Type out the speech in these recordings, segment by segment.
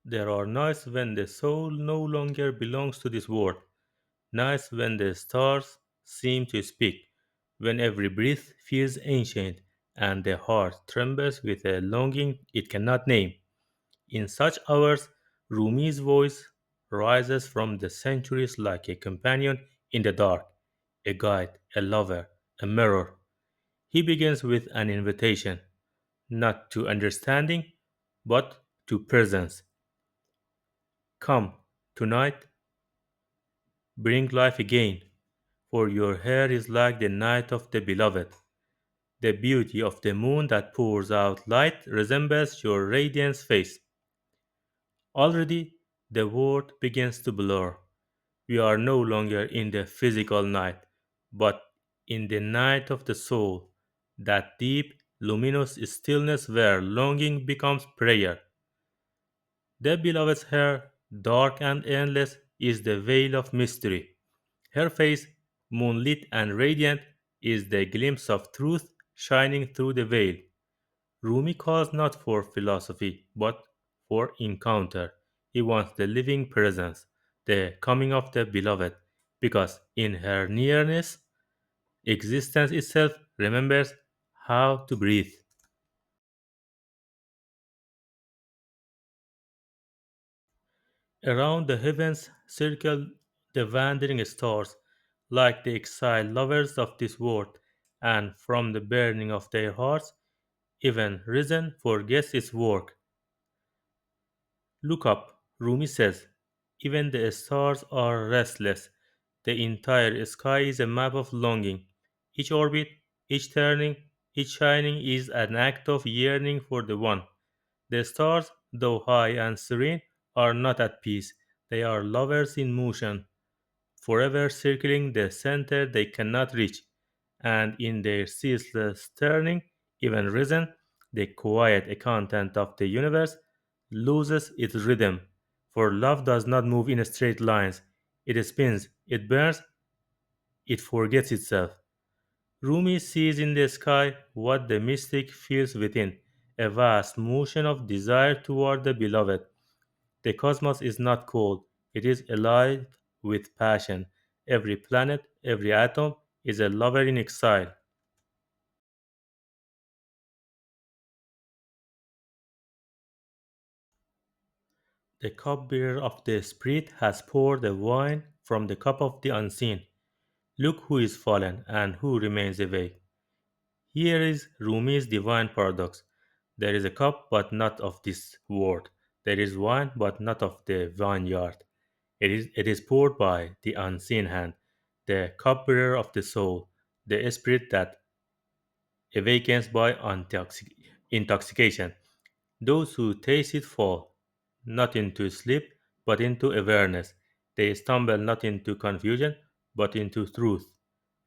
There are nights when the soul no longer belongs to this world, nights when the stars seem to speak, when every breath feels ancient and the heart trembles with a longing it cannot name. In such hours, Rumi's voice rises from the centuries like a companion in the dark, a guide, a lover, a mirror. He begins with an invitation, not to understanding, but to presence. Come, tonight, bring life again, for your hair is like the night of the beloved. The beauty of the moon that pours out light resembles your radiant face. Already the world begins to blur. We are no longer in the physical night, but in the night of the soul, that deep, luminous stillness where longing becomes prayer. The beloved's hair, dark and endless, is the veil of mystery. Her face, moonlit and radiant, is the glimpse of truth shining through the veil. Rumi calls not for philosophy, but for encounter. He wants the living presence, the coming of the beloved, because in her nearness, existence itself remembers how to breathe. Around the heavens circle the wandering stars, like the exiled lovers of this world, and from the burning of their hearts, even reason forgets its work. Look up, Rumi says. Even the stars are restless. The entire sky is a map of longing. Each orbit, each turning, each shining is an act of yearning for the one. The stars, though high and serene, are not at peace. They are lovers in motion, forever circling the center they cannot reach, and in their ceaseless turning, even reason, the quiet content of the universe, loses its rhythm. For love does not move in straight lines. It spins, it burns, it forgets itself. Rumi sees in the sky what the mystic feels within, a vast motion of desire toward the beloved. The cosmos is not cold, it is alive with passion. Every planet, every atom is a lover in exile. The cupbearer of the spirit has poured the wine from the cup of the unseen. Look who is fallen and who remains awake. Here is Rumi's divine paradox. There is a cup, but not of this world. There is wine, but not of the vineyard. It is poured by the unseen hand, the cupbearer of the soul, the spirit that awakens by intoxication. Those who taste it fall, not into sleep, but into awareness. They stumble not into confusion, but into truth.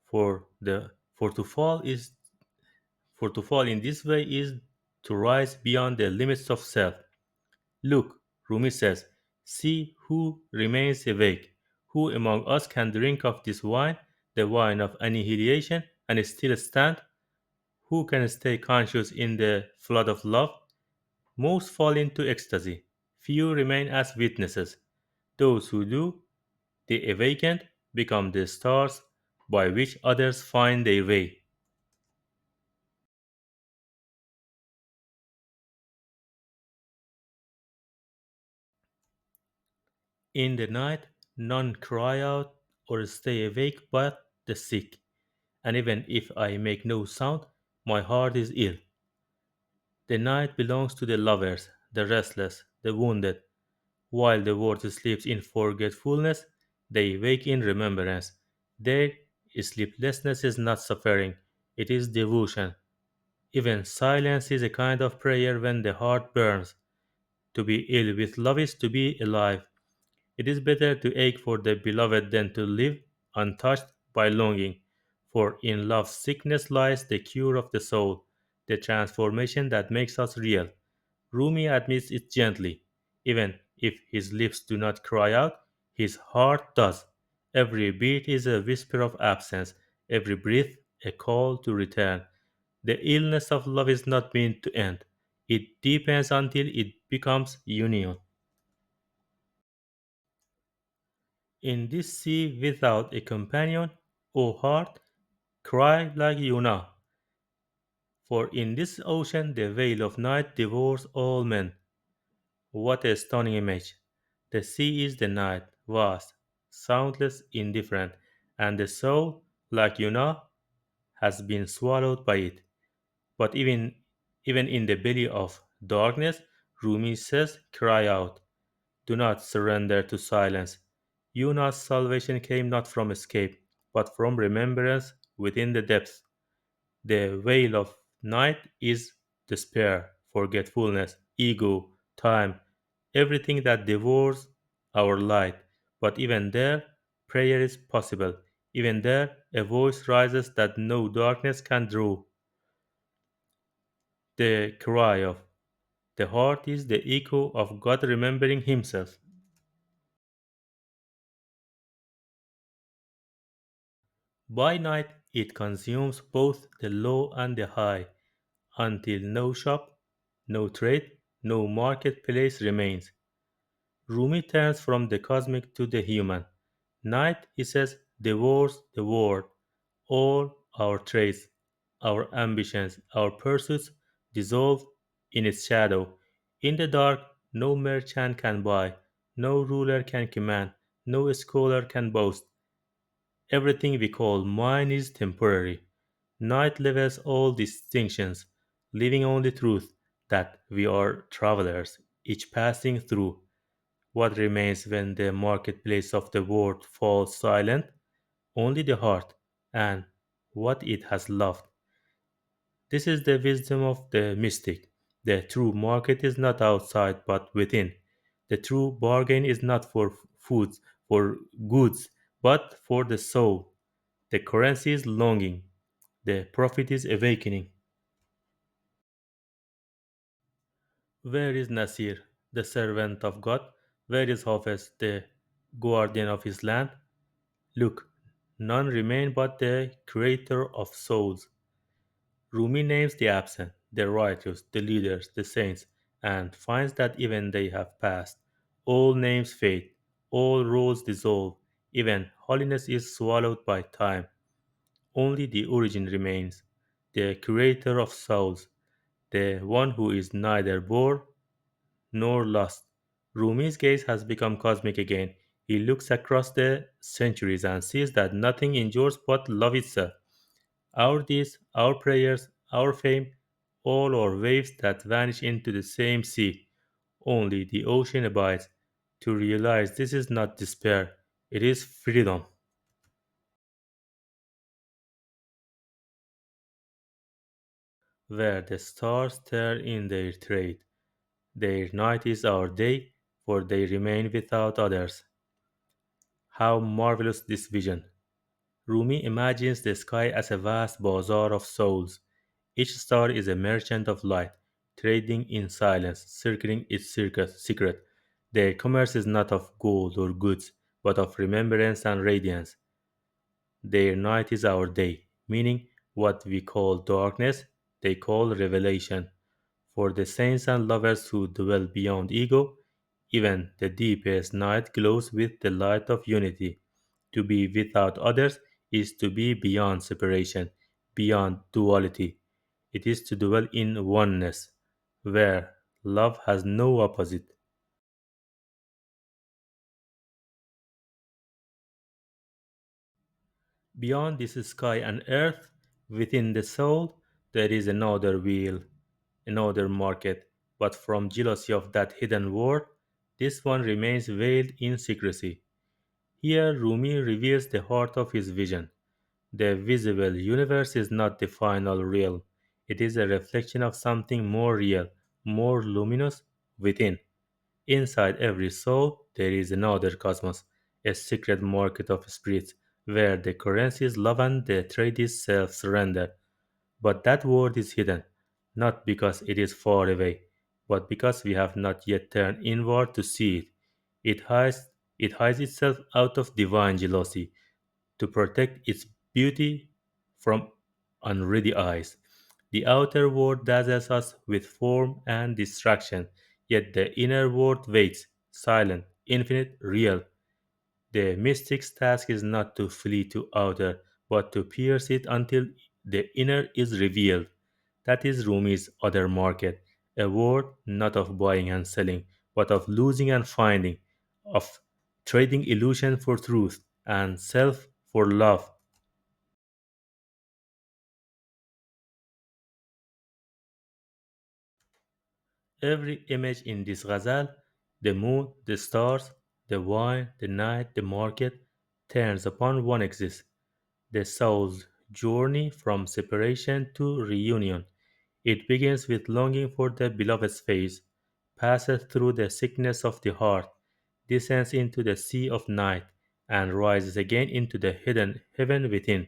For the for to fall is for to fall in this way is to rise beyond the limits of self. Look, Rumi says, see who remains awake, who among us can drink of this wine, the wine of annihilation, and still stand, who can stay conscious in the flood of love. Most fall into ecstasy, few remain as witnesses. Those who do, the awakened, become the stars by which others find their way. In the night, none cry out or stay awake but the sick, and even if I make no sound, my heart is ill. The night belongs to the lovers, the restless, the wounded. While the world sleeps in forgetfulness, they wake in remembrance. Their sleeplessness is not suffering, it is devotion. Even silence is a kind of prayer when the heart burns. To be ill with love is to be alive. It is better to ache for the beloved than to live untouched by longing, for in love's sickness lies the cure of the soul, the transformation that makes us real. Rumi admits it gently. Even if his lips do not cry out, his heart does. Every beat is a whisper of absence, every breath a call to return. The illness of love is not meant to end. It deepens until it becomes union. In this sea without a companion, O heart, cry like Yuna, for in this ocean the veil of night devours all men. What a stunning image! The sea is the night, vast, soundless, indifferent, and the soul, like Yuna, has been swallowed by it. But even in the belly of darkness, Rumi says, cry out. Do not surrender to silence. Yuna's salvation came not from escape, but from remembrance within the depths. The veil of night is despair, forgetfulness, ego, time, everything that devours our light. But even there, prayer is possible. Even there, a voice rises that no darkness can drown. The cry of the heart is the echo of God remembering Himself. By night, it consumes both the low and the high, until no shop, no trade, no marketplace remains. Rumi turns from the cosmic to the human. Night, he says, devours the world. All our traits, our ambitions, our pursuits dissolve in its shadow. In the dark, no merchant can buy, no ruler can command, no scholar can boast. Everything we call mine is temporary. Night levels all distinctions, leaving only truth that we are travelers, each passing through. What remains when the marketplace of the world falls silent? Only the heart and what it has loved. This is the wisdom of the mystic. The true market is not outside but within. The true bargain is not for foods, for goods, but for the soul. The currency is longing. The prophet is awakening. Where is Nasir, the servant of God? Where is Hafiz, the guardian of his land? Look, none remain but the creator of souls. Rumi names the absent, the righteous, the leaders, the saints, and finds that even they have passed. All names fade, all roles dissolve, even holiness is swallowed by time. Only the origin remains, the creator of souls, the one who is neither born nor lost. Rumi's gaze has become cosmic again. He looks across the centuries and sees that nothing endures but love itself. Our deeds, our prayers, our fame, all are waves that vanish into the same sea. Only the ocean abides. To realize this is not despair, it is freedom. Where the stars turn in their trade. Their night is our day, for they remain without others. How marvelous this vision! Rumi imagines the sky as a vast bazaar of souls. Each star is a merchant of light, trading in silence, circling its secret. Their commerce is not of gold or goods, but of remembrance and radiance. Their night is our day, meaning what we call darkness, they call revelation. For the saints and lovers who dwell beyond ego, even the deepest night glows with the light of unity. To be without others is to be beyond separation, beyond duality. It is to dwell in oneness, where love has no opposite. Beyond this sky and earth, within the soul, there is another wheel, another market. But from jealousy of that hidden world, this one remains veiled in secrecy. Here, Rumi reveals the heart of his vision. The visible universe is not the final realm, it is a reflection of something more real, more luminous within. Inside every soul, there is another cosmos, a secret market of spirits, where the currency is love and the trade is self surrender. But that world is hidden, not because it is far away, but because we have not yet turned inward to see it. It hides, it hides itself out of divine jealousy to protect its beauty from unready eyes. The outer world dazzles us with form and distraction, yet the inner world waits, silent, infinite, real. The mystic's task is not to flee to outer, but to pierce it until the inner is revealed. That is Rumi's other market, a world not of buying and selling, but of losing and finding, of trading illusion for truth and self for love. Every image in this ghazal, the moon, the stars, the wine, the night, the market, turns upon one axis, the soul's journey from separation to reunion. It begins with longing for the beloved's face, passes through the sickness of the heart, descends into the sea of night, and rises again into the hidden heaven within.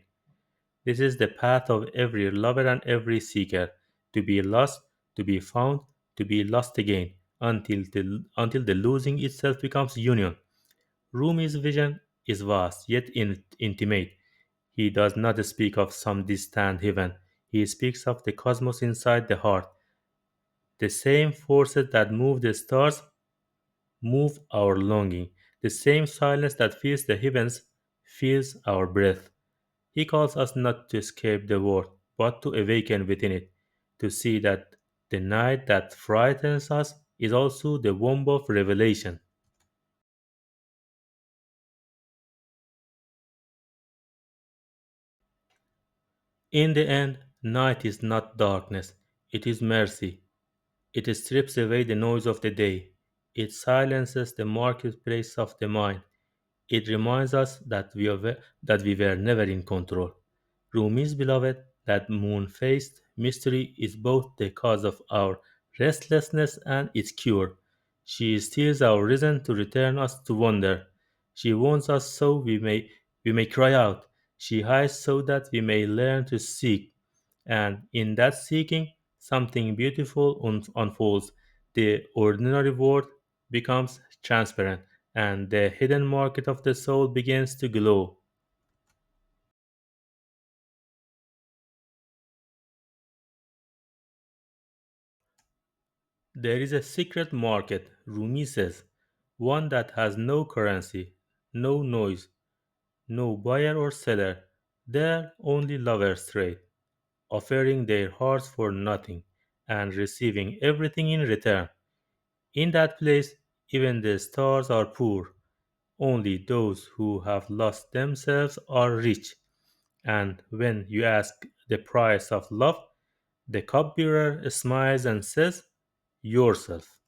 This is the path of every lover and every seeker, to be lost, to be found, to be lost again, until the losing itself becomes union. Rumi's vision is vast yet intimate. He does not speak of some distant heaven. He speaks of the cosmos inside the heart. The same forces that move the stars move our longing. The same silence that fills the heavens fills our breath. He calls us not to escape the world, but to awaken within it, to see that the night that frightens us is also the womb of revelation. In the end, night is not darkness, it is mercy. It strips away the noise of the day. It silences the marketplace of the mind. It reminds us that we were never in control. Rumi's beloved, that moon faced mystery, is both the cause of our restlessness and its cure. She steals our reason to return us to wonder. She warns us so we may cry out. She hides so that we may learn to seek. And in that seeking, something beautiful unfolds. The ordinary world becomes transparent, and the hidden market of the soul begins to glow. There is a secret market, Rumi says, one that has no currency, no noise, no buyer or seller. There only lovers trade, offering their hearts for nothing and receiving everything in return. In that place, even the stars are poor. Only those who have lost themselves are rich. And when you ask the price of love, the cupbearer smiles and says, yourself.